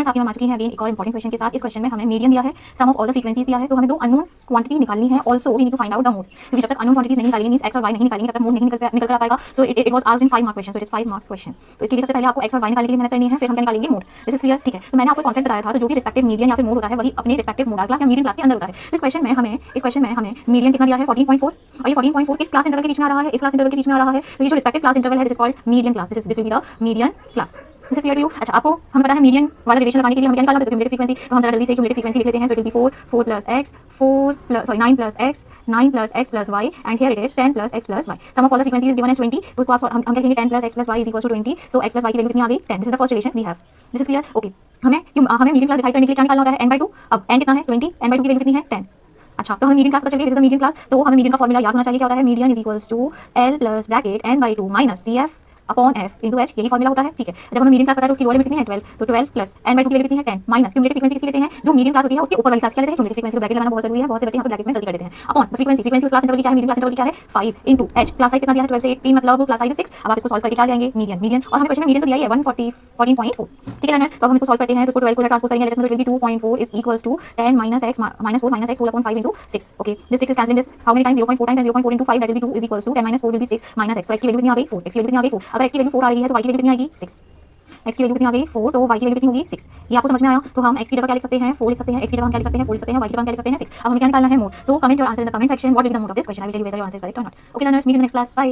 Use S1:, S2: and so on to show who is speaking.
S1: Learners आपकी मान चुकी है अगेन एक और इंपॉर्टेंट क्वेश्चन के साथ। इस क्वेश्चन में हमें मीडियन दिया है, sum of all the frequencies दिया है, तो हमें दो अननोन क्वांटिटी निकालनी है। Also we need to find out the mode, क्योंकि जब तक अननोन क्वांटिटीज नहीं निकालेंगे मींस एक्स और वाई नहीं निकालेंगे तब तक मोड नहीं निकल कर आ पाएगा। So it was asked in 5 mark question, so it is 5 marks question. तो इसके लिए सबसे पहले आपको एक्स और वाई निकालने के लिए मेहनत करनी है, फिर हम क्या निकालेंगे मोड। दिस इज क्लियर, ठीक है। तो मैंने आपको कॉन्सेप्ट बताया था, तो जो भी रिस्पेक्टिव मीडियन या फिर मोड होता है वही अपने रिस्पेक्टिव मोडाल क्लास या मीडियन क्लास के अंदर होता है। इस क्वेश्चन में हमें मीडियन कितना दिया है 14.4, और ये 14.4 किस क्लास इंटरवल के बीच में आ रहा है, इस क्लास इंटरवल के बीच में आ रहा है। तो ये जो रिस्पेक्टिव क्लास इंटरवल है this is called median class, this will be the median class. This is clear to you. अच्छा, आपको हमें पता है मीडियन वाला रिलेशन लगाने के लिए हमें क्या निकालना है, क्यूमुलेटिव फ्रीक्वेंसी। तो हम जरा जल्दी से क्यूमुलेटिव फ्रीक्वेंसी लिख लेते हैं। So it will be 4 plus x 9 plus x 9 plus x plus y and here it is 10 plus x plus y। Sum of all the frequencies given as 20, तो उसको हम क्या लिखेंगे 10 plus x plus y is equal to 20। So x plus y की value कितनी आ गई 10। This is the first relation we have. This is clear, okay. हमें मीडियन क्लास डिसाइड करने के लिए क्या निकालना होता है n/2। अब n कितना है 20, n/2 की वैल्यू कितनी है 10। अच्छा, तो हमें मीडियन क्लास पता चल गई, this is the median class. तो हमें मीडियन का फॉर्मूला याद होना चाहिए, क्या होता है median is equals to l plus bracket n/2 minus cf upon f into h, यही फॉर्मूला होता है, ठीक है। जब हमें मीडियन क्लास पता है तो उसकी लोअर लिमिट कितनी है 12, तो 12 प्लस n/2 की वैल्यू कितनी है 10 माइनस क्यूमुलेटिव फ्रीक्वेंसी किसकी लेते हैं, जो मीडियन क्लास होती है उसके ऊपर वाली क्लास क्या लेते हैं, क्यूमुलेटिव फ्रीक्वेंसी को ब्रैकेट लगाना बहुत जरूरी है, बहुत से बच्चे यहाँ पे ब्रैकेट में गलती कर देते हैं। अपॉन फ्रीक्वेंसी उस क्लास इंटरवल की क्या है, मीडियन क्लास इंटरवल की क्या है 5 इंटू h, क्लास साइज कितना दिया है 12 से 18 मतलब क्लास साइज 6। अब आप इसको सॉल्व करके क्या ले आएंगे मीडियन, और हमें क्वेश्चन में मीडियन तो दिया ही है 14.4, ठीक है लर्नर्स। तो अब हम इसको सॉल्व करते हैं, तो इसको 12 को ट्रांसपोज करेंगे, जिसमें 2.4 is equals to 10 minus x minus 4 minus x whole upon 5 into 6, okay. This 6 is cancelling this, how many times 0.4 times 0.4 into 5 that will be 2 is equals to 10 minus 4 will be 6 minus x। तो x की value कितनी आ गई 4, x की value कितनी आ गई 4। अगर x की वैल्यू 4 आ रही है तो y की वैल्यू कितनी आएगी 6। x की वैल्यू कितनी आ गई 4, तो y की वैल्यू कितनी होगी 6। ये आपको समझ में आया। तो हम x की जगह क्या लिख सकते हैं 4 लिख सकते हैं, x की जगह हम क्या लिख सकते हैं 4 लिख सकते हैं, y की जगह हम क्या लिख सकते हैं 6। अब हमें क्या निकालना है mode. So comment your answer in the comment section, what will be the mode of this question, I will tell you whether your answer is correct और not. Okay learners, meet in the next class, bye.